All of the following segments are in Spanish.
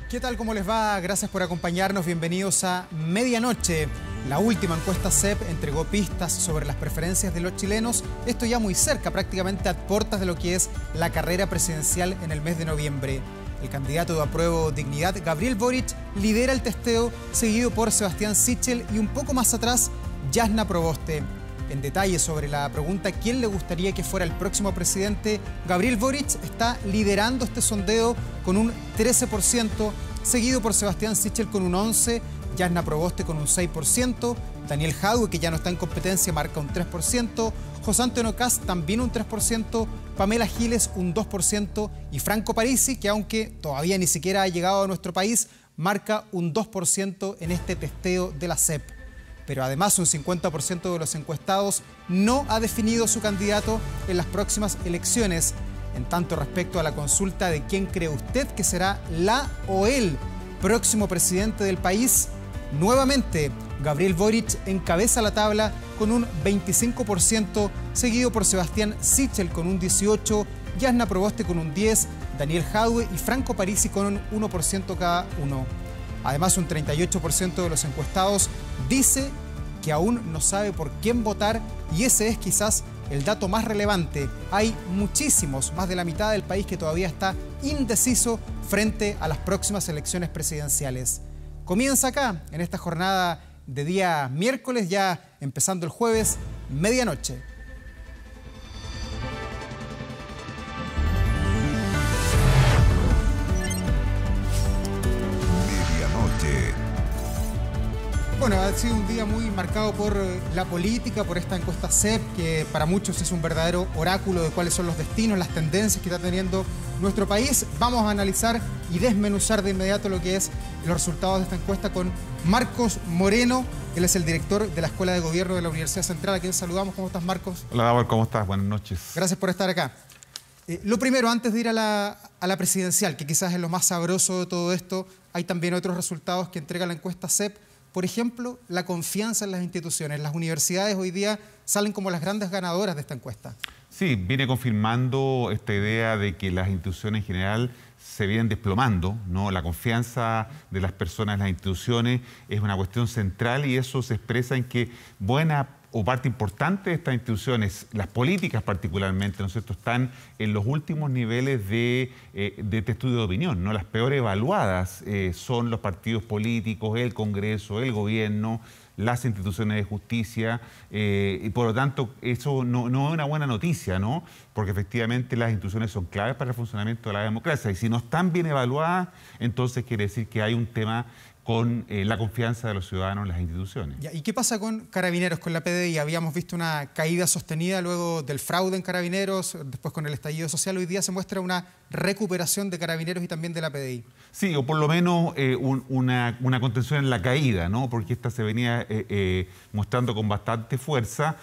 ¿Qué tal? ¿Cómo les va? Gracias por acompañarnos. Bienvenidos a Medianoche. La última encuesta CEP entregó pistas sobre las preferencias de los chilenos. Esto ya muy cerca, prácticamente a puertas de lo que es la carrera presidencial en el mes de noviembre. El candidato de Apruebo Dignidad, Gabriel Boric, lidera el testeo, seguido por Sebastián Sichel y un poco más atrás, Jasna Proboste. En detalle sobre la pregunta ¿quién le gustaría que fuera el próximo presidente? Gabriel Boric está liderando este sondeo con un 13%, seguido por Sebastián Sichel con un 11%, Jasna Proboste con un 6%, Daniel Jadue, que ya no está en competencia, marca un 3%, José Antonio Kast también un 3%, Pamela Giles un 2% y Franco Parisi, que aunque todavía ni siquiera ha llegado a nuestro país, marca un 2% en este testeo de la CEP. Pero además un 50% de los encuestados no ha definido su candidato en las próximas elecciones. En tanto, respecto a la consulta de quién cree usted que será la o el próximo presidente del país, nuevamente Gabriel Boric encabeza la tabla con un 25%, seguido por Sebastián Sichel con un 18%, Jasna Proboste con un 10%, Daniel Jadue y Franco Parisi con un 1% cada uno. Además, un 38% de los encuestados dice que aún no sabe por quién votar y ese es quizás el dato más relevante. Hay muchísimos, más de la mitad del país que todavía está indeciso frente a las próximas elecciones presidenciales. Comienza acá, en esta jornada de día miércoles, ya empezando el jueves, medianoche. Bueno, ha sido un día muy marcado por la política, por esta encuesta CEP, que para muchos es un verdadero oráculo de cuáles son los destinos, las tendencias que está teniendo nuestro país. Vamos a analizar y desmenuzar de inmediato lo que es los resultados de esta encuesta con Marcos Moreno. Él es el director de la Escuela de Gobierno de la Universidad Central, a quien saludamos. ¿Cómo estás, Marcos? Hola, Davor, ¿cómo estás? Buenas noches. Gracias por estar acá. Lo primero, antes de ir a la presidencial, que quizás es lo más sabroso de todo esto, hay también otros resultados que entrega la encuesta CEP. Por ejemplo, la confianza en las instituciones. Las universidades hoy día salen como las grandes ganadoras de esta encuesta. Sí, viene confirmando esta idea de que las instituciones en general se vienen desplomando, ¿no? La confianza de las personas en las instituciones es una cuestión central y eso se expresa en que buena o parte importante de estas instituciones, las políticas particularmente, ¿no es cierto?, están en los últimos niveles de este estudio de opinión, ¿no? Las peor evaluadas son los partidos políticos, el Congreso, el gobierno, las instituciones de justicia, y por lo tanto eso no es una buena noticia, ¿no? Porque efectivamente las instituciones son claves para el funcionamiento de la democracia y si no están bien evaluadas, entonces quiere decir que hay un tema con la confianza de los ciudadanos en las instituciones. ¿Y qué pasa con Carabineros, con la PDI? Habíamos visto una caída sostenida luego del fraude en Carabineros, después con el estallido social. Hoy día se muestra una recuperación de Carabineros y también de la PDI. Sí, o por lo menos una contención en la caída, ¿no? Porque esta se venía mostrando con bastante fuerza.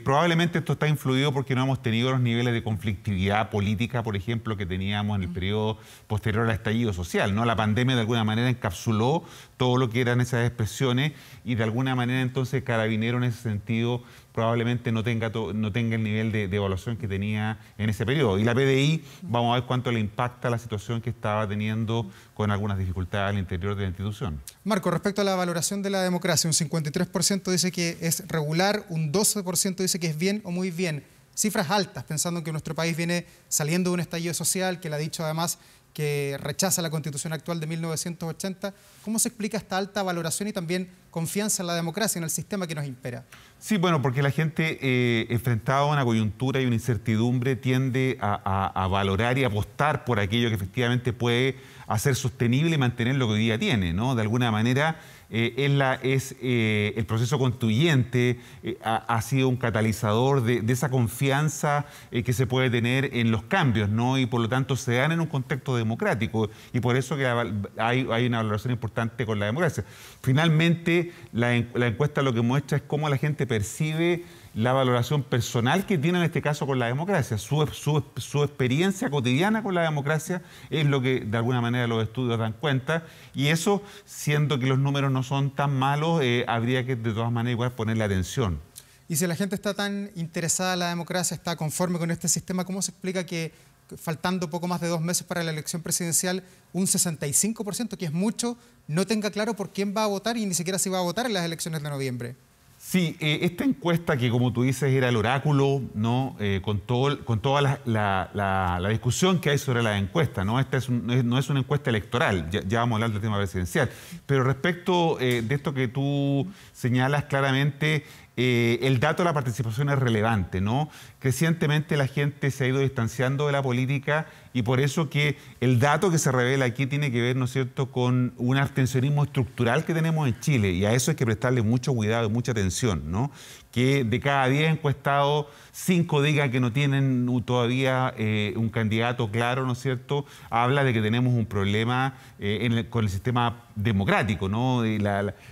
Probablemente esto está influido porque no hemos tenido los niveles de conflictividad política, por ejemplo, que teníamos en el periodo posterior al estallido social, ¿no? La pandemia de alguna manera encapsuló todo lo que eran esas expresiones y de alguna manera entonces Carabineros en ese sentido probablemente no tenga el nivel de evaluación que tenía en ese periodo. Y la PDI, vamos a ver cuánto le impacta la situación que estaba teniendo con algunas dificultades al interior de la institución. Marco, respecto a la valoración de la democracia, un 53% dice que es regular, un 12% dice que es bien o muy bien. Cifras altas, pensando que nuestro país viene saliendo de un estallido social, que le ha dicho además que rechaza la Constitución actual de 1980. ¿Cómo se explica esta alta valoración y también confianza en la democracia, en el sistema que nos impera? Sí, bueno, porque la gente enfrentada a una coyuntura y una incertidumbre tiende a valorar y apostar por aquello que efectivamente puede hacer sostenible y mantener lo que hoy día tiene, ¿no? De alguna manera el proceso constituyente ha sido un catalizador de esa confianza que se puede tener en los cambios, ¿no? Y por lo tanto se dan en un contexto democrático y por eso que hay una valoración importante con la democracia. Finalmente, la encuesta lo que muestra es cómo la gente percibe la valoración personal que tiene en este caso con la democracia. Su experiencia cotidiana con la democracia es lo que de alguna manera los estudios dan cuenta y eso, siendo que los números no son tan malos, habría que de todas maneras igual ponerle atención. Y si la gente está tan interesada en la democracia, está conforme con este sistema, ¿cómo se explica que faltando poco más de 2 meses para la elección presidencial, un 65%, que es mucho, no tenga claro por quién va a votar y ni siquiera si va a votar en las elecciones de noviembre. Sí, esta encuesta que, como tú dices, era el oráculo, ¿no? Con toda la discusión que hay sobre la encuesta, ¿no? Esta no es una encuesta electoral, ya vamos a hablar del tema presidencial. Pero respecto de esto que tú señalas claramente, el dato de la participación es relevante, ¿no? Crecientemente la gente se ha ido distanciando de la política y por eso que el dato que se revela aquí tiene que ver, ¿no es cierto?, con un abstencionismo estructural que tenemos en Chile, y a eso hay que prestarle mucho cuidado y mucha atención, ¿no? Que de cada 10 encuestados, 5 digan que no tienen todavía un candidato claro, ¿no es cierto? Habla de que tenemos un problema con el sistema democrático, ¿no?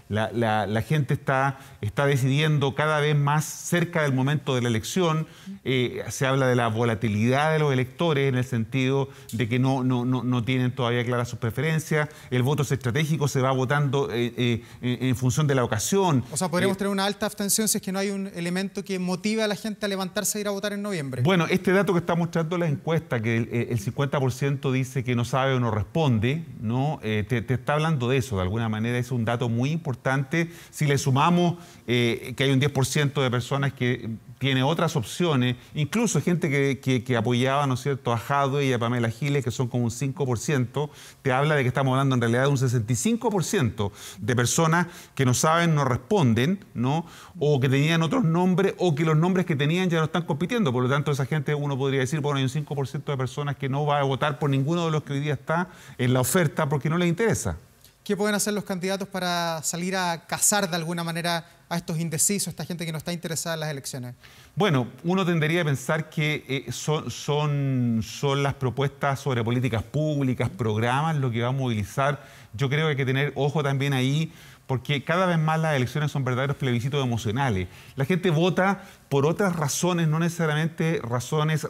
La gente está decidiendo cada vez más cerca del momento de la elección. Se habla de la volatilidad de los electores en el sentido de que no tienen todavía claras sus preferencias. El voto estratégico se va votando en función de la ocasión. O sea, podríamos tener una alta abstención si es que no hay un elemento que motive a la gente a levantarse e ir a votar en noviembre. Bueno, este dato que está mostrando la encuesta, que el 50% dice que no sabe o no responde, ¿no? Te está hablando de eso, de alguna manera es un dato muy importante. Si le sumamos que hay un 10% de personas que tiene otras opciones, incluso gente que apoyaba, ¿no es cierto?, a Jadwe y a Pamela Giles, que son como un 5%, te habla de que estamos hablando en realidad de un 65% de personas que no saben, no responden, ¿no?, o que tenían otros nombres, o que los nombres que tenían ya no están compitiendo. Por lo tanto, esa gente, uno podría decir, bueno, hay un 5% de personas que no va a votar por ninguno de los que hoy día está en la oferta porque no les interesa. ¿Qué pueden hacer los candidatos para salir a cazar de alguna manera a estos indecisos, a esta gente que no está interesada en las elecciones? Bueno, uno tendería a pensar que son las propuestas sobre políticas públicas, programas, lo que va a movilizar. Yo creo que hay que tener ojo también ahí, porque cada vez más las elecciones son verdaderos plebiscitos emocionales. La gente vota por otras razones, no necesariamente razones,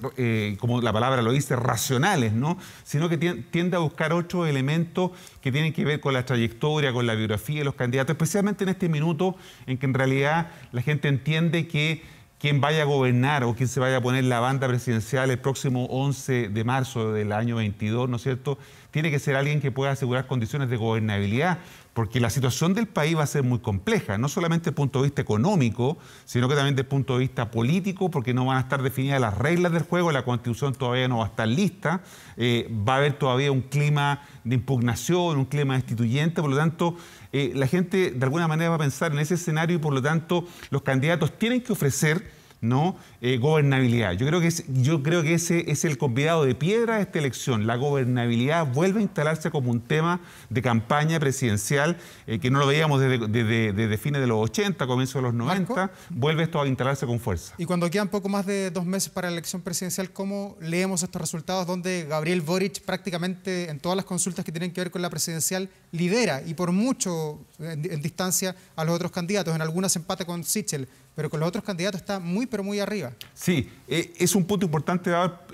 como la palabra lo dice, racionales, ¿no?, sino que tiende a buscar otros elementos que tienen que ver con la trayectoria, con la biografía de los candidatos, especialmente en este minuto en que en realidad la gente entiende que quien vaya a gobernar o quien se vaya a poner la banda presidencial el próximo 11 de marzo del año 22, ¿no es cierto?, tiene que ser alguien que pueda asegurar condiciones de gobernabilidad, porque la situación del país va a ser muy compleja, no solamente desde el punto de vista económico, sino que también desde el punto de vista político, porque no van a estar definidas las reglas del juego, la Constitución todavía no va a estar lista, va a haber todavía un clima de impugnación, un clima destituyente, por lo tanto, la gente de alguna manera va a pensar en ese escenario y por lo tanto los candidatos tienen que ofrecer, ¿no?, gobernabilidad. Yo creo que ese es el convidado de piedra de esta elección. La gobernabilidad vuelve a instalarse como un tema de campaña presidencial que no lo veíamos desde fines de los 80, comienzos de los 90. Marco, vuelve esto a instalarse con fuerza. Y cuando quedan poco más de 2 meses para la elección presidencial, ¿cómo leemos estos resultados donde Gabriel Boric prácticamente en todas las consultas que tienen que ver con la presidencial lidera y por mucho en distancia a los otros candidatos? En algunas empata con Sichel, pero con los otros candidatos está muy, pero muy arriba. Sí, es un punto importante,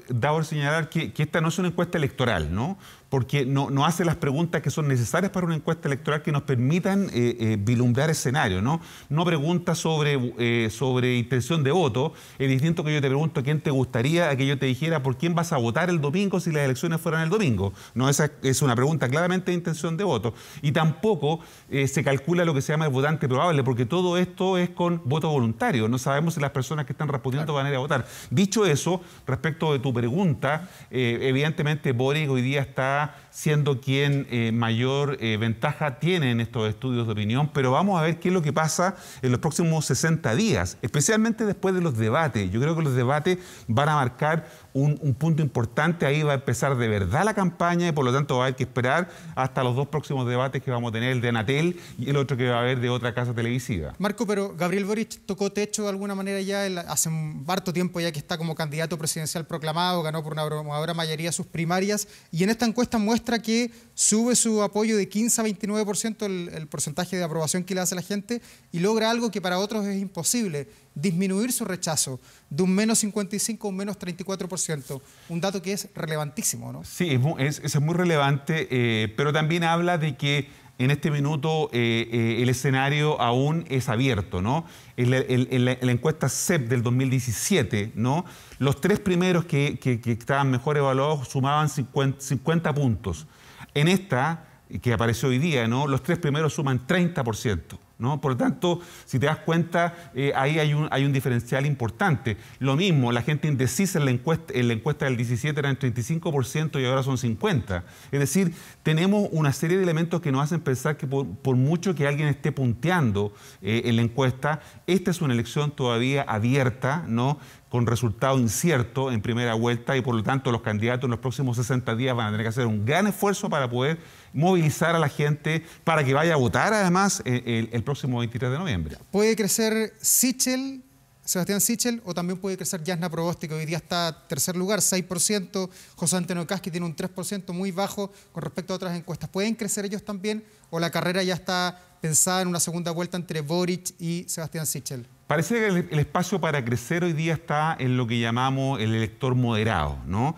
Davor, señalar que esta no es una encuesta electoral, ¿no?, porque no hace las preguntas que son necesarias para una encuesta electoral que nos permitan vislumbrar escenarios, ¿no? No pregunta sobre intención de voto. Es distinto que yo te pregunto quién te gustaría a que yo te dijera por quién vas a votar el domingo si las elecciones fueran el domingo. No, esa es una pregunta claramente de intención de voto. Y tampoco se calcula lo que se llama el votante probable, porque todo esto es con voto voluntario. No sabemos si las personas que están respondiendo van a ir a votar. Dicho eso, respecto de tu pregunta, evidentemente Boric hoy día está siendo quien mayor ventaja tiene en estos estudios de opinión, pero vamos a ver qué es lo que pasa en los próximos 60 días, especialmente después de los debates. Yo creo que los debates van a marcar un punto importante. Ahí va a empezar de verdad la campaña y por lo tanto va a haber que esperar hasta los 2 próximos debates que vamos a tener, el de Anatel y el otro que va a haber de otra casa televisiva. Marco, pero Gabriel Boric tocó techo de alguna manera ya hace un harto tiempo ya que está como candidato presidencial proclamado, ganó por una abrumadora mayoría sus primarias y en esta encuesta muestra que sube su apoyo de 15 a 29% el porcentaje de aprobación que le hace la gente y logra algo que para otros es imposible, disminuir su rechazo de un menos 55 a un menos 34%, un dato que es relevantísimo, ¿no? Sí, es muy relevante, pero también habla de que en este minuto el escenario aún es abierto, ¿no? En la encuesta CEP del 2017, ¿no? Los tres primeros que estaban mejor evaluados sumaban 50 puntos. En esta, que apareció hoy día, ¿no? Los tres primeros suman 30%. ¿No? Por lo tanto, si te das cuenta, ahí hay un diferencial importante. Lo mismo, la gente indecisa en la encuesta del 17 era en 35% y ahora son 50%. Es decir, tenemos una serie de elementos que nos hacen pensar que por mucho que alguien esté punteando en la encuesta, esta es una elección todavía abierta, ¿no? Con resultado incierto en primera vuelta y por lo tanto los candidatos en los próximos 60 días van a tener que hacer un gran esfuerzo para poder movilizar a la gente para que vaya a votar además el próximo 23 de noviembre. ¿Puede crecer Sichel, Sebastián Sichel, o también puede crecer Jasna Proboste, que hoy día está en tercer lugar, 6%, José Antonio Kast, que tiene un 3% muy bajo con respecto a otras encuestas? ¿Pueden crecer ellos también o la carrera ya está pensada en una segunda vuelta entre Boric y Sebastián Sichel? Parece que el espacio para crecer hoy día está en lo que llamamos el elector moderado, ¿no?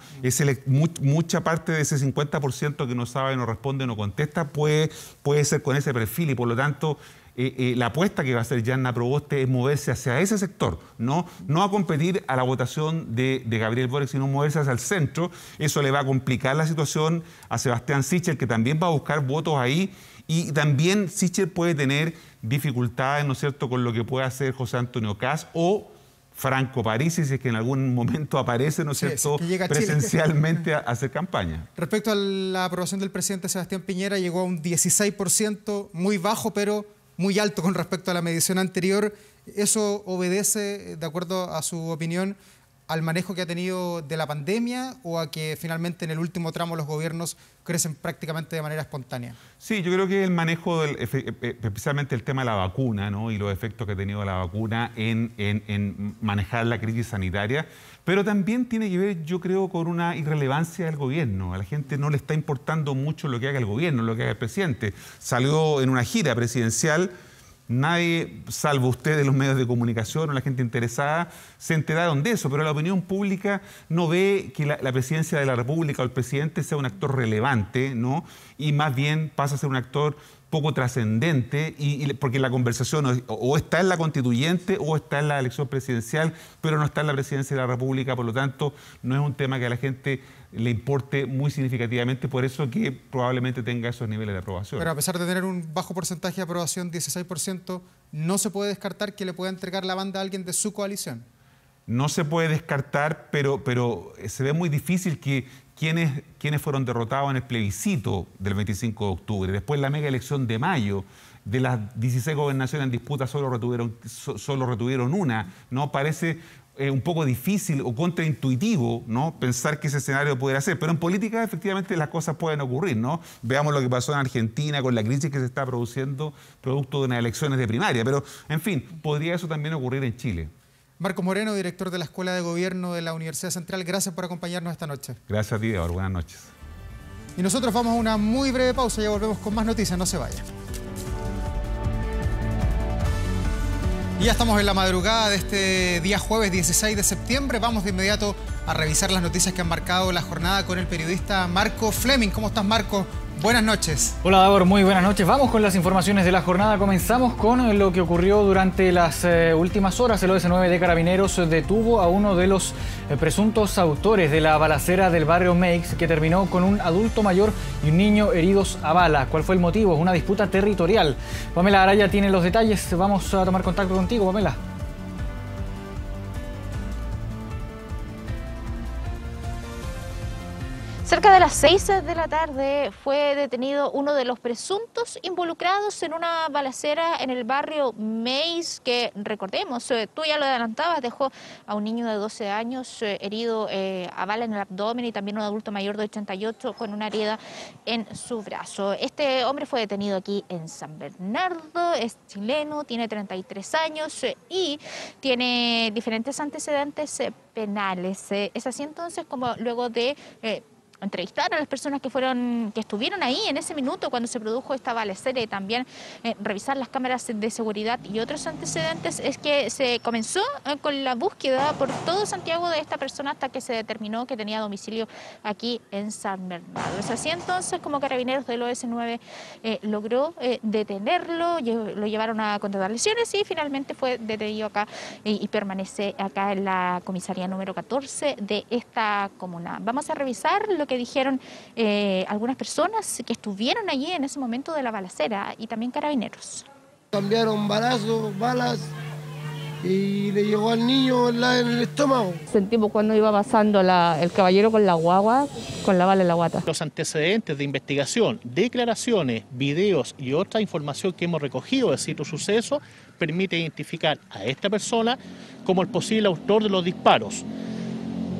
Mucha parte de ese 50% que no sabe, no responde, no contesta, puede ser con ese perfil y por lo tanto la apuesta que va a hacer Jasna Proboste es moverse hacia ese sector, no a competir a la votación de Gabriel Boric, sino moverse hacia el centro. Eso le va a complicar la situación a Sebastián Sichel, que también va a buscar votos ahí. Y también Sichel puede tener dificultades, ¿no es cierto?, con lo que puede hacer José Antonio Kast o Franco Parisi, si es que en algún momento aparece, ¿no es cierto?, presencialmente a hacer campaña. Respecto a la aprobación del presidente Sebastián Piñera, llegó a un 16%, muy bajo, pero muy alto con respecto a la medición anterior. ¿Eso obedece, de acuerdo a su opinión, al manejo que ha tenido de la pandemia o a que finalmente en el último tramo los gobiernos crecen prácticamente de manera espontánea? Sí, yo creo que el manejo, especialmente el tema de la vacuna, ¿no? Y los efectos que ha tenido la vacuna en manejar la crisis sanitaria, pero también tiene que ver, yo creo, con una irrelevancia del gobierno. A la gente no le está importando mucho lo que haga el gobierno, lo que haga el presidente. Salió en una gira presidencial. Nadie, salvo ustedes, los medios de comunicación o la gente interesada, se enteraron de eso, pero la opinión pública no ve que la presidencia de la República o el presidente sea un actor relevante, ¿no? Y más bien pasa a ser un actor poco trascendente, porque la conversación o está en la constituyente o está en la elección presidencial, pero no está en la presidencia de la República, por lo tanto no es un tema que a la gente le importe muy significativamente, por eso que probablemente tenga esos niveles de aprobación. Pero a pesar de tener un bajo porcentaje de aprobación, 16%, ¿no se puede descartar que le pueda entregar la banda a alguien de su coalición? No se puede descartar, pero se ve muy difícil que quienes fueron derrotados en el plebiscito del 25 de octubre, después la mega elección de mayo, de las 16 gobernaciones en disputa solo retuvieron una, ¿no? Parece un poco difícil o contraintuitivo, ¿no?, pensar que ese escenario pudiera ser. Pero en política, efectivamente, las cosas pueden ocurrir, ¿no? Veamos lo que pasó en Argentina con la crisis que se está produciendo producto de unas elecciones de primaria. Pero, en fin, podría eso también ocurrir en Chile. Marcos Moreno, director de la Escuela de Gobierno de la Universidad Central, gracias por acompañarnos esta noche. Gracias a ti, Eduardo. Buenas noches. Y nosotros vamos a una muy breve pausa, ya volvemos con más noticias, no se vayan. Y ya estamos en la madrugada de este día jueves 16 de septiembre. Vamos de inmediato a revisar las noticias que han marcado la jornada con el periodista Marco Fleming. ¿Cómo estás, Marco? Buenas noches. Hola, Davor, muy buenas noches. Vamos con las informaciones de la jornada. Comenzamos con lo que ocurrió durante las últimas horas. El OS9 de Carabineros detuvo a uno de los presuntos autores de la balacera del barrio Meix, que terminó con un adulto mayor y un niño heridos a bala. ¿Cuál fue el motivo? Es una disputa territorial. Pamela Araya tiene los detalles. Vamos a tomar contacto contigo, Pamela. Cerca de las 6 de la tarde fue detenido uno de los presuntos involucrados en una balacera en el barrio Meix, que recordemos, tú ya lo adelantabas, dejó a un niño de 12 años herido a bala en el abdomen y también un adulto mayor de 88 con una herida en su brazo. Este hombre fue detenido aquí en San Bernardo, es chileno, tiene 33 años y tiene diferentes antecedentes penales. Es así entonces como luego de entrevistar a las personas que estuvieron ahí en ese minuto cuando se produjo esta balacera y también revisar las cámaras de seguridad y otros antecedentes, es que se comenzó con la búsqueda por todo Santiago de esta persona hasta que se determinó que tenía domicilio aquí en San Bernardo. Es así entonces como Carabineros del OS9 logró detenerlo, lo llevaron a contrataciones y finalmente fue detenido acá y permanece acá en la comisaría número 14 de esta comuna. Vamos a revisar lo que dijeron algunas personas que estuvieron allí en ese momento de la balacera y también Carabineros. Cambiaron balazos, balas y le llegó al niño en el estómago. Sentimos cuando iba pasando el caballero con la guagua, con la bala en la guata. Los antecedentes de investigación, declaraciones, videos y otra información que hemos recogido de cierto suceso permite identificar a esta persona como el posible autor de los disparos.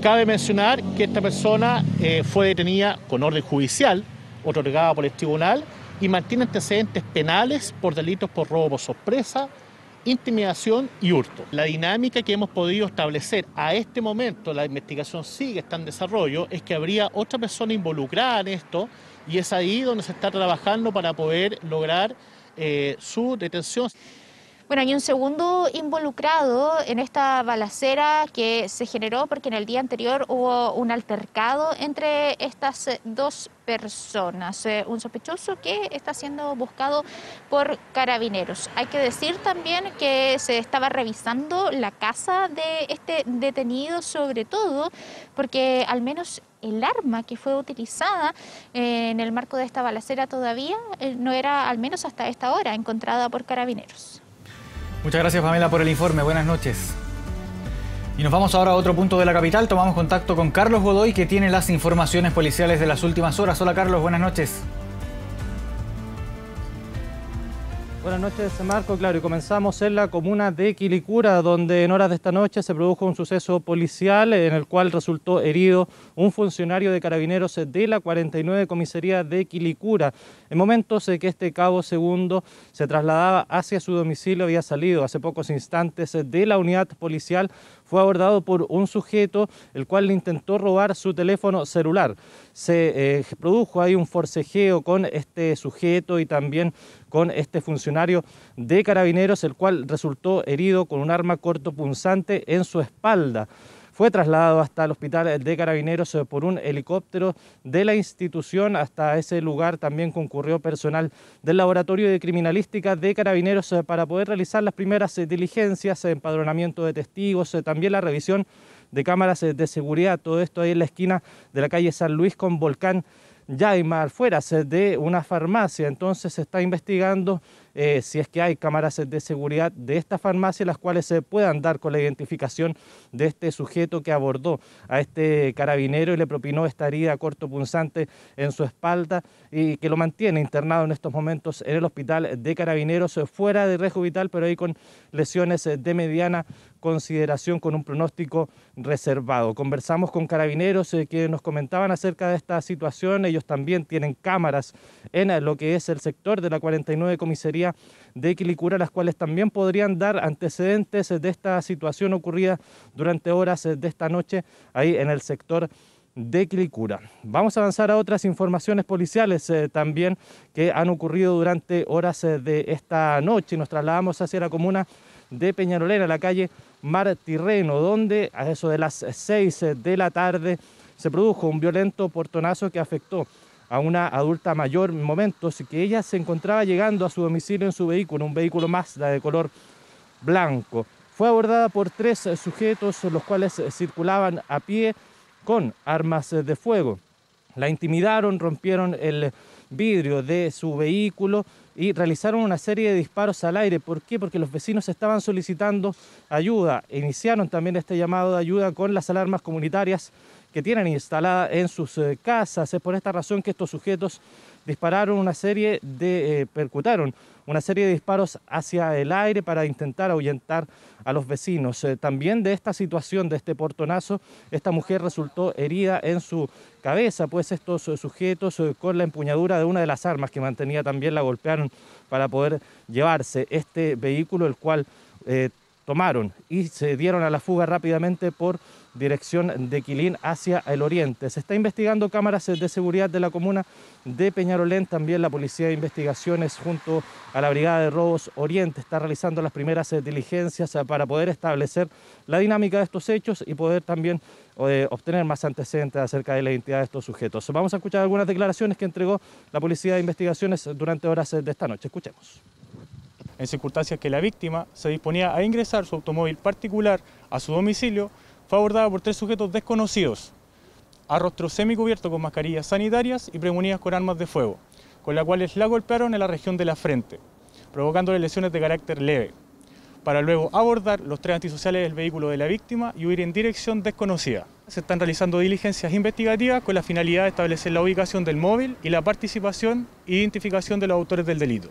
Cabe mencionar que esta persona fue detenida con orden judicial, otorgada por el tribunal, y mantiene antecedentes penales por delitos por robo por sorpresa, intimidación y hurto. La dinámica que hemos podido establecer a este momento, la investigación está en desarrollo, es que habría otra persona involucrada en esto y es ahí donde se está trabajando para poder lograr su detención. Bueno, hay un segundo involucrado en esta balacera que se generó porque en el día anterior hubo un altercado entre estas dos personas. Un sospechoso que está siendo buscado por Carabineros. Hay que decir también que se estaba revisando la casa de este detenido, sobre todo porque al menos el arma que fue utilizada en el marco de esta balacera todavía no era, al menos hasta esta hora, encontrada por Carabineros. Muchas gracias, Pamela, por el informe. Buenas noches. Y nos vamos ahora a otro punto de la capital. Tomamos contacto con Carlos Godoy, que tiene las informaciones policiales de las últimas horas. Hola, Carlos, buenas noches. Buenas noches, Marco. Claro, y comenzamos en la comuna de Quilicura, donde en horas de esta noche se produjo un suceso policial en el cual resultó herido un funcionario de Carabineros de la 49 Comisaría de Quilicura. En momentos que este cabo segundo se trasladaba hacia su domicilio, había salido hace pocos instantes de la unidad policial, fue abordado por un sujeto el cual le intentó robar su teléfono celular. Se produjo ahí un forcejeo con este sujeto y también con este funcionario de Carabineros, el cual resultó herido con un arma cortopunzante en su espalda. Fue trasladado hasta el hospital de Carabineros por un helicóptero de la institución. Hasta ese lugar también concurrió personal del Laboratorio de Criminalística de Carabineros para poder realizar las primeras diligencias, empadronamiento de testigos, también la revisión de cámaras de seguridad. Todo esto ahí en la esquina de la calle San Luis con Volcán Yaima, afuera de una farmacia. Entonces se está investigando si es que hay cámaras de seguridad de esta farmacia, las cuales se puedan dar con la identificación de este sujeto que abordó a este carabinero y le propinó esta herida cortopunzante en su espalda y que lo mantiene internado en estos momentos en el hospital de Carabineros, fuera de riesgo vital, pero ahí con lesiones de mediana consideración, con un pronóstico reservado. Conversamos con Carabineros que nos comentaban acerca de esta situación. Ellos también tienen cámaras en lo que es el sector de la 49 Comisaría de Quilicura, las cuales también podrían dar antecedentes de esta situación ocurrida durante horas de esta noche ahí en el sector de Quilicura. Vamos a avanzar a otras informaciones policiales también que han ocurrido durante horas de esta noche y nos trasladamos hacia la comuna de Peñalolén, a la calle Martirreno, donde a eso de las 6 de la tarde se produjo un violento portonazo que afectó a una adulta mayor en momentos que ella se encontraba llegando a su domicilio en su vehículo, un vehículo Mazda de color blanco. Fue abordada por 3 sujetos, los cuales circulaban a pie con armas de fuego. La intimidaron, rompieron el vidrio de su vehículo y realizaron una serie de disparos al aire. ¿Por qué? Porque los vecinos estaban solicitando ayuda. Iniciaron también este llamado de ayuda con las alarmas comunitarias que tienen instalada en sus casas. Es por esta razón que estos sujetos percutaron una serie de disparos hacia el aire para intentar ahuyentar a los vecinos. También de esta situación, de este portonazo, esta mujer resultó herida en su cabeza, pues estos sujetos con la empuñadura de una de las armas que mantenía también la golpearon para poder llevarse este vehículo, el cual tomaron y se dieron a la fuga rápidamente por dirección de Quilín hacia el oriente. Se está investigando cámaras de seguridad de la comuna de Peñalolén. También la Policía de Investigaciones junto a la Brigada de Robos Oriente está realizando las primeras diligencias para poder establecer la dinámica de estos hechos y poder también obtener más antecedentes acerca de la identidad de estos sujetos. Vamos a escuchar algunas declaraciones que entregó la Policía de Investigaciones durante horas de esta noche. Escuchemos. En circunstancias que la víctima se disponía a ingresar su automóvil particular a su domicilio, fue abordada por 3 sujetos desconocidos, a rostro semicubierto con mascarillas sanitarias y premunidas con armas de fuego, con las cuales la golpearon en la región de la frente, provocándole lesiones de carácter leve, para luego abordar los 3 antisociales del vehículo de la víctima y huir en dirección desconocida. Se están realizando diligencias investigativas con la finalidad de establecer la ubicación del móvil y la participación e identificación de los autores del delito.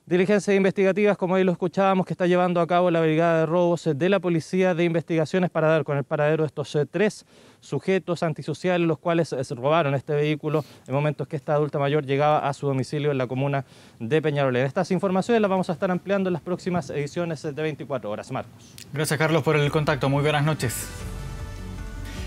Diligencias investigativas, como ahí lo escuchábamos, que está llevando a cabo la Brigada de Robos de la Policía de Investigaciones para dar con el paradero de estos 3 sujetos antisociales, los cuales se robaron este vehículo en momentos que esta adulta mayor llegaba a su domicilio en la comuna de Peñalolén. Estas informaciones las vamos a estar ampliando en las próximas ediciones de 24 horas. Marcos. Gracias, Carlos, por el contacto. Muy buenas noches.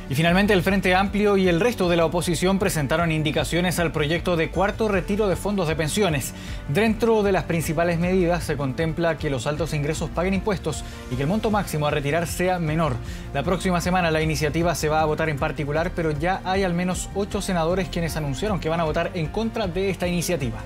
Y finalmente el Frente Amplio y el resto de la oposición presentaron indicaciones al proyecto de cuarto retiro de fondos de pensiones. Dentro de las principales medidas se contempla que los altos ingresos paguen impuestos y que el monto máximo a retirar sea menor. La próxima semana la iniciativa se va a votar en particular, pero ya hay al menos 8 senadores quienes anunciaron que van a votar en contra de esta iniciativa.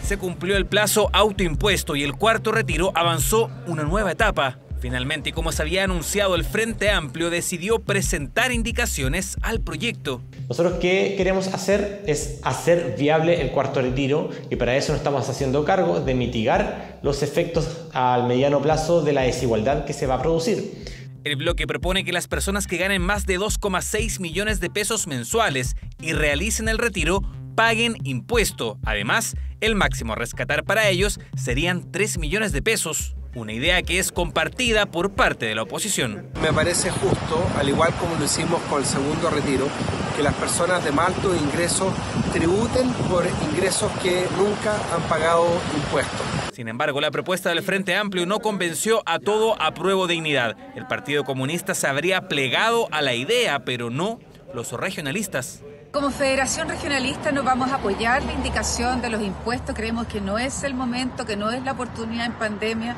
Se cumplió el plazo autoimpuesto y el cuarto retiro avanzó una nueva etapa. Finalmente, como se había anunciado, el Frente Amplio decidió presentar indicaciones al proyecto. Nosotros qué queremos hacer es hacer viable el cuarto retiro y para eso nos estamos haciendo cargo de mitigar los efectos al mediano plazo de la desigualdad que se va a producir. El bloque propone que las personas que ganen más de 2,6 millones de pesos mensuales y realicen el retiro paguen impuesto. Además, el máximo a rescatar para ellos serían 3 millones de pesos. Una idea que es compartida por parte de la oposición. Me parece justo, al igual como lo hicimos con el segundo retiro, que las personas de más alto ingreso tributen por ingresos que nunca han pagado impuestos. Sin embargo, la propuesta del Frente Amplio no convenció a todo apruebo dignidad. El Partido Comunista se habría plegado a la idea, pero no los regionalistas. Como Federación Regionalista nos vamos a apoyar la indicación de los impuestos. Creemos que no es el momento, que no es la oportunidad en pandemia.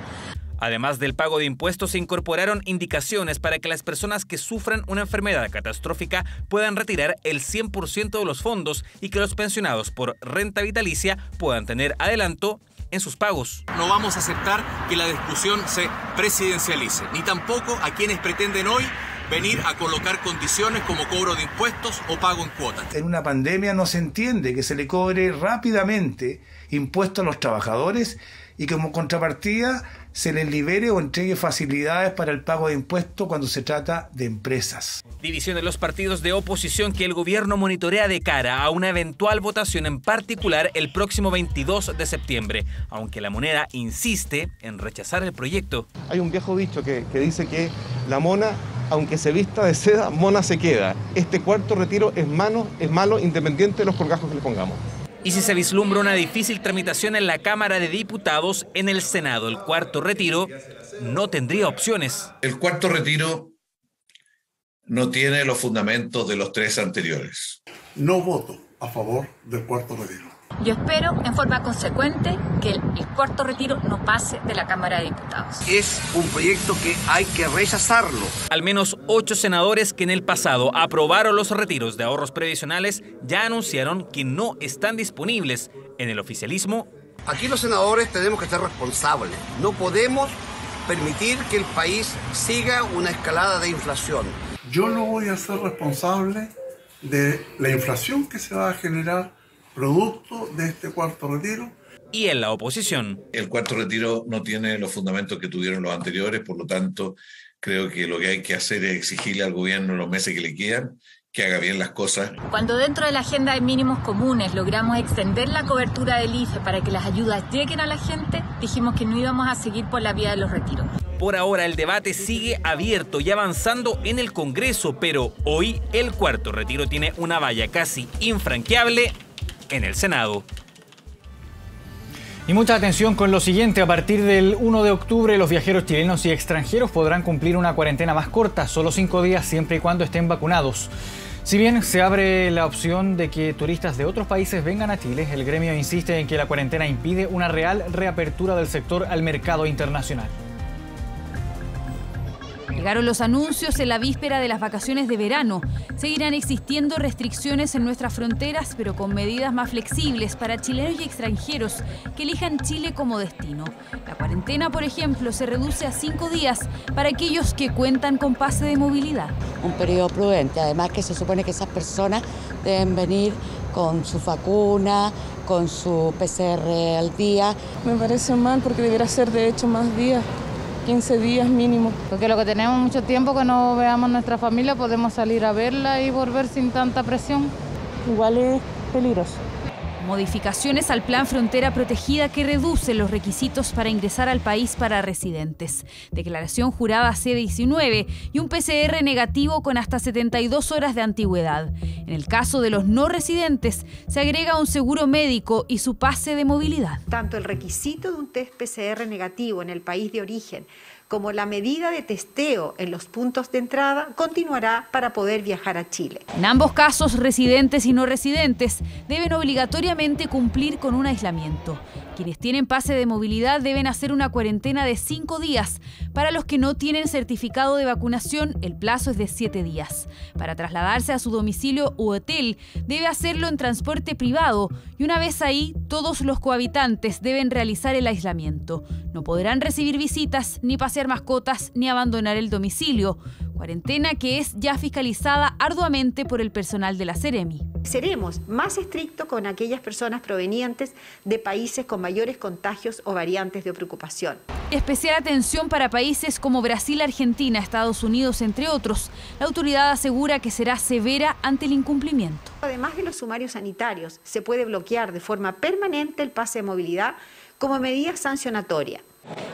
Además del pago de impuestos, se incorporaron indicaciones para que las personas que sufran una enfermedad catastrófica puedan retirar el 100% de los fondos y que los pensionados por renta vitalicia puedan tener adelanto en sus pagos. No vamos a aceptar que la discusión se presidencialice, ni tampoco a quienes pretenden hoy venir a colocar condiciones como cobro de impuestos o pago en cuotas. En una pandemia no se entiende que se le cobre rápidamente impuestos a los trabajadores y que como contrapartida se les libere o entregue facilidades para el pago de impuestos cuando se trata de empresas. División de los partidos de oposición que el gobierno monitorea de cara a una eventual votación en particular el próximo 22 de septiembre, aunque la Moneda insiste en rechazar el proyecto. Hay un viejo dicho que dice que la mona, aunque se vista de seda, mona se queda. Este cuarto retiro es malo independiente de los colgajos que le pongamos. Y si se vislumbra una difícil tramitación en la Cámara de Diputados, en el Senado el cuarto retiro no tendría opciones. El cuarto retiro no tiene los fundamentos de los 3 anteriores. No voto a favor del cuarto retiro. Yo espero, en forma consecuente, que el cuarto retiro no pase de la Cámara de Diputados. Es un proyecto que hay que rechazarlo. Al menos 8 senadores que en el pasado aprobaron los retiros de ahorros previsionales ya anunciaron que no están disponibles. En el oficialismo, aquí los senadores tenemos que ser responsables. No podemos permitir que el país siga una escalada de inflación. Yo no voy a ser responsable de la inflación que se va a generar producto de este cuarto retiro. Y en la oposición, el cuarto retiro no tiene los fundamentos que tuvieron los anteriores, por lo tanto, creo que lo que hay que hacer es exigirle al gobierno en los meses que le quedan que haga bien las cosas. Cuando dentro de la agenda de mínimos comunes logramos extender la cobertura del IFE para que las ayudas lleguen a la gente, dijimos que no íbamos a seguir por la vía de los retiros. Por ahora el debate sigue abierto y avanzando en el Congreso, pero hoy el cuarto retiro tiene una valla casi infranqueable en el Senado. Y mucha atención con lo siguiente: a partir del 1 de octubre los viajeros chilenos y extranjeros podrán cumplir una cuarentena más corta, solo 5 días, siempre y cuando estén vacunados. Si bien se abre la opción de que turistas de otros países vengan a Chile, el gremio insiste en que la cuarentena impide una real reapertura del sector al mercado internacional. Llegaron los anuncios en la víspera de las vacaciones de verano. Seguirán existiendo restricciones en nuestras fronteras, pero con medidas más flexibles para chilenos y extranjeros que elijan Chile como destino. La cuarentena, por ejemplo, se reduce a 5 días para aquellos que cuentan con pase de movilidad. Un periodo prudente, además que se supone que esas personas deben venir con su vacuna, con su PCR al día. Me parece mal porque debería ser de hecho más días. 15 días mínimo. Porque lo que tenemos mucho tiempo que no veamos nuestra familia, podemos salir a verla y volver sin tanta presión. Igual es peligroso. Modificaciones al Plan Frontera Protegida que reduce los requisitos para ingresar al país para residentes. Declaración jurada C-19 y un PCR negativo con hasta 72 horas de antigüedad. En el caso de los no residentes, se agrega un seguro médico y su pase de movilidad. Tanto el requisito de un test PCR negativo en el país de origen como la medida de testeo en los puntos de entrada continuará para poder viajar a Chile. En ambos casos, residentes y no residentes deben obligatoriamente cumplir con un aislamiento. Quienes tienen pase de movilidad deben hacer una cuarentena de 5 días. Para los que no tienen certificado de vacunación, el plazo es de 7 días. Para trasladarse a su domicilio u hotel, debe hacerlo en transporte privado y una vez ahí, todos los cohabitantes deben realizar el aislamiento. No podrán recibir visitas, ni pasear mascotas, ni abandonar el domicilio. Cuarentena que es ya fiscalizada arduamente por el personal de la Seremi. Seremos más estrictos con aquellas personas provenientes de países con mayores contagios o variantes de preocupación. Especial atención para países como Brasil, Argentina, Estados Unidos, entre otros. La autoridad asegura que será severa ante el incumplimiento. Además de los sumarios sanitarios, se puede bloquear de forma permanente el pase de movilidad como medida sancionatoria.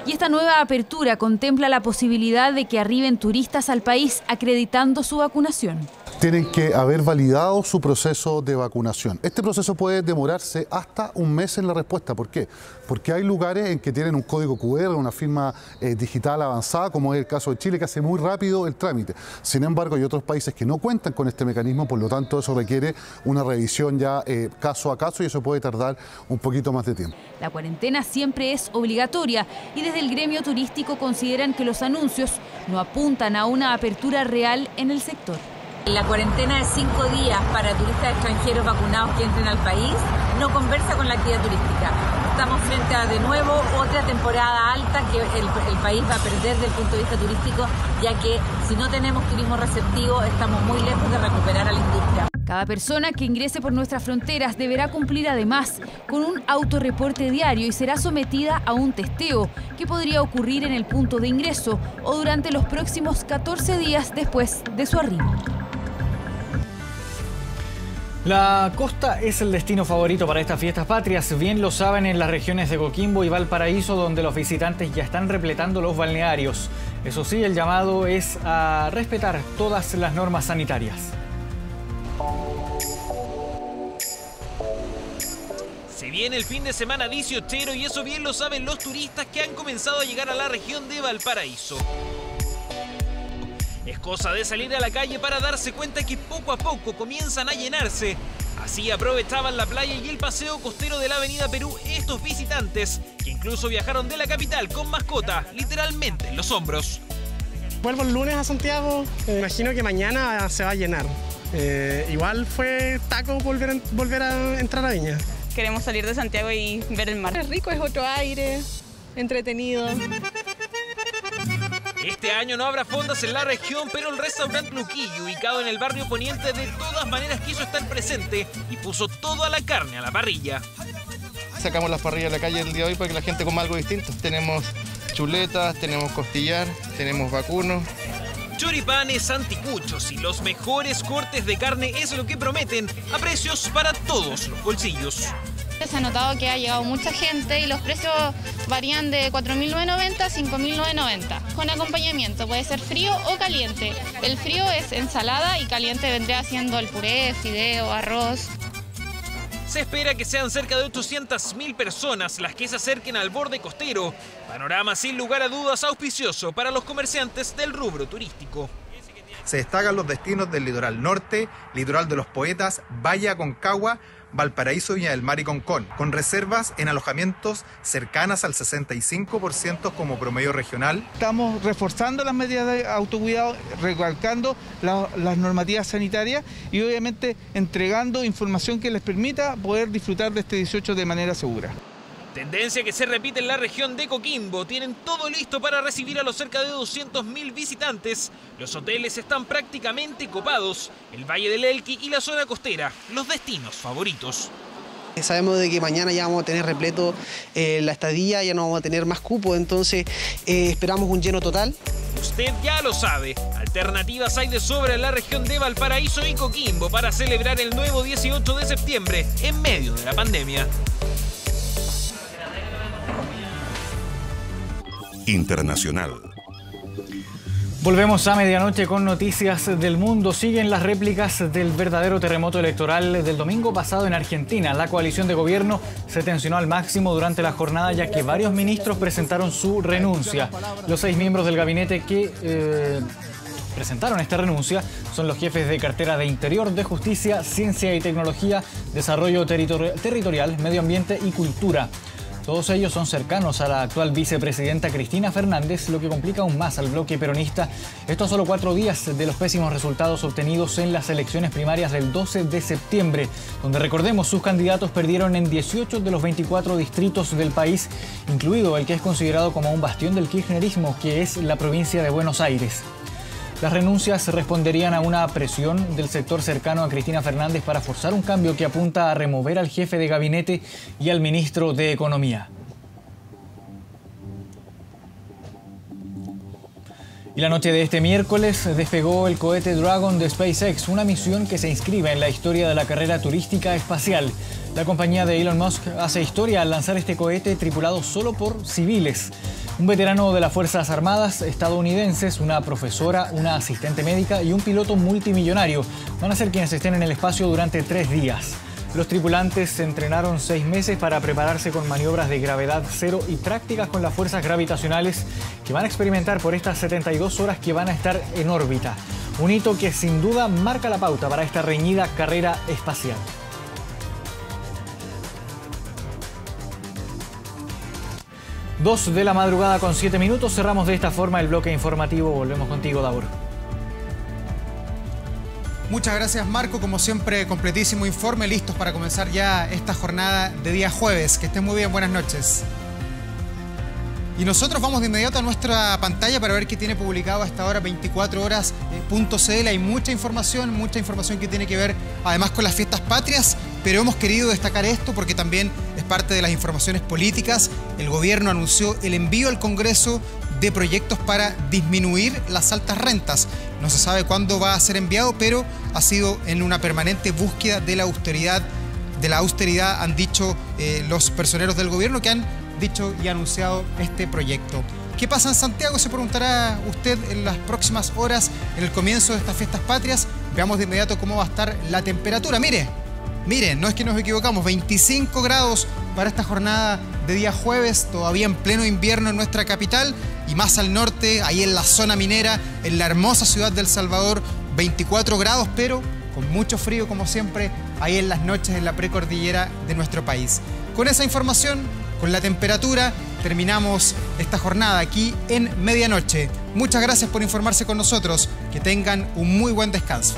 Y esta nueva apertura contempla la posibilidad de que arriben turistas al país acreditando su vacunación. Tienen que haber validado su proceso de vacunación. Este proceso puede demorarse hasta un mes en la respuesta. ¿Por qué? Porque hay lugares en que tienen un código QR, una firma digital avanzada, como es el caso de Chile, que hace muy rápido el trámite. Sin embargo, hay otros países que no cuentan con este mecanismo, por lo tanto eso requiere una revisión ya caso a caso y eso puede tardar un poquito más de tiempo. La cuarentena siempre es obligatoria y desde el gremio turístico consideran que los anuncios no apuntan a una apertura real en el sector. La cuarentena de 5 días para turistas extranjeros vacunados que entren al país no conversa con la actividad turística. Estamos frente a, de nuevo, otra temporada alta que el país va a perder desde el punto de vista turístico, ya que si no tenemos turismo receptivo estamos muy lejos de recuperar a la industria. Cada persona que ingrese por nuestras fronteras deberá cumplir además con un autorreporte diario y será sometida a un testeo que podría ocurrir en el punto de ingreso o durante los próximos 14 días después de su arribo. La costa es el destino favorito para estas fiestas patrias, bien lo saben en las regiones de Coquimbo y Valparaíso, donde los visitantes ya están repletando los balnearios. Eso sí, el llamado es a respetar todas las normas sanitarias. Se viene el fin de semana 18 y eso bien lo saben los turistas que han comenzado a llegar a la región de Valparaíso. Es cosa de salir a la calle para darse cuenta que poco a poco comienzan a llenarse. Así aprovechaban la playa y el paseo costero de la Avenida Perú estos visitantes, que incluso viajaron de la capital con mascota, literalmente en los hombros. Vuelvo el lunes a Santiago, me imagino que mañana se va a llenar. Igual fue taco volver a entrar a Viña. Queremos salir de Santiago y ver el mar. Es rico, es otro aire, entretenido. Este año no habrá fondas en la región, pero el restaurante Luquillo, ubicado en el barrio Poniente, de todas maneras quiso estar presente y puso toda la carne a la parrilla. Sacamos las parrillas a la calle el día de hoy para que la gente coma algo distinto. Tenemos chuletas, tenemos costillar, tenemos vacuno. Choripanes, anticuchos y los mejores cortes de carne es lo que prometen a precios para todos los bolsillos. Se ha notado que ha llegado mucha gente y los precios varían de 4.990 a 5.990. Con acompañamiento, puede ser frío o caliente. El frío es ensalada y caliente vendría siendo el puré, fideo, arroz. Se espera que sean cerca de 800.000 personas las que se acerquen al borde costero. Panorama sin lugar a dudas auspicioso para los comerciantes del rubro turístico. Se destacan los destinos del litoral norte, litoral de los Poetas, Valle Aconcagua, Valparaíso, Viña del Mar y Concón, con reservas en alojamientos cercanas al 65% como promedio regional. Estamos reforzando las medidas de autocuidado, recalcando las normativas sanitarias y obviamente entregando información que les permita poder disfrutar de este 18 de manera segura. Tendencia que se repite en la región de Coquimbo. Tienen todo listo para recibir a los cerca de 200.000 visitantes. Los hoteles están prácticamente copados. El Valle del Elqui y la zona costera, los destinos favoritos. Sabemos de que mañana ya vamos a tener repleto la estadía, ya no vamos a tener más cupo, entonces esperamos un lleno total. Usted ya lo sabe, alternativas hay de sobra en la región de Valparaíso y Coquimbo para celebrar el nuevo 18 de septiembre en medio de la pandemia. Internacional. Volvemos a medianoche con noticias del mundo. Siguen las réplicas del verdadero terremoto electoral del domingo pasado en Argentina. La coalición de gobierno se tensionó al máximo durante la jornada, ya que varios ministros presentaron su renuncia. Los 6 miembros del gabinete que presentaron esta renuncia son los jefes de cartera de Interior, de Justicia, Ciencia y Tecnología, Desarrollo Territorial, Medio Ambiente y Cultura. Todos ellos son cercanos a la actual vicepresidenta Cristina Fernández, lo que complica aún más al bloque peronista. Esto a solo 4 días de los pésimos resultados obtenidos en las elecciones primarias del 12 de septiembre, donde, recordemos, sus candidatos perdieron en 18 de los 24 distritos del país, incluido el que es considerado como un bastión del kirchnerismo, que es la provincia de Buenos Aires. Las renuncias responderían a una presión del sector cercano a Cristina Fernández para forzar un cambio que apunta a remover al jefe de gabinete y al ministro de Economía. Y la noche de este miércoles despegó el cohete Dragon de SpaceX, una misión que se inscribe en la historia de la carrera turística espacial. La compañía de Elon Musk hace historia al lanzar este cohete tripulado solo por civiles. Un veterano de las Fuerzas Armadas estadounidenses, una profesora, una asistente médica y un piloto multimillonario van a ser quienes estén en el espacio durante 3 días. Los tripulantes se entrenaron 6 meses para prepararse con maniobras de gravedad cero y prácticas con las fuerzas gravitacionales que van a experimentar por estas 72 horas que van a estar en órbita. Un hito que sin duda marca la pauta para esta reñida carrera espacial. 2 de la madrugada con 7 minutos. Cerramos de esta forma el bloque informativo. Volvemos contigo, Davor. Muchas gracias, Marco. Como siempre, completísimo informe. Listos para comenzar ya esta jornada de día jueves. Que estén muy bien. Buenas noches. Y nosotros vamos de inmediato a nuestra pantalla para ver qué tiene publicado hasta ahora 24horas.cl. Hay mucha información que tiene que ver además con las fiestas patrias, pero hemos querido destacar esto porque también es parte de las informaciones políticas. El gobierno anunció el envío al Congreso de proyectos para disminuir las altas rentas. No se sabe cuándo va a ser enviado, pero ha sido en una permanente búsqueda de la austeridad, han dicho los personeros del gobierno que han dicho y anunciado este proyecto. ¿Qué pasa en Santiago? Se preguntará usted en las próximas horas, en el comienzo de estas fiestas patrias. Veamos de inmediato cómo va a estar la temperatura. Miren, no es que nos equivocamos, 25 grados para esta jornada de día jueves, todavía en pleno invierno en nuestra capital y más al norte, ahí en la zona minera, en la hermosa ciudad de El Salvador, 24 grados, pero con mucho frío como siempre, ahí en las noches en la precordillera de nuestro país. Con esa información, con la temperatura, terminamos esta jornada aquí en Medianoche. Muchas gracias por informarse con nosotros. Que tengan un muy buen descanso.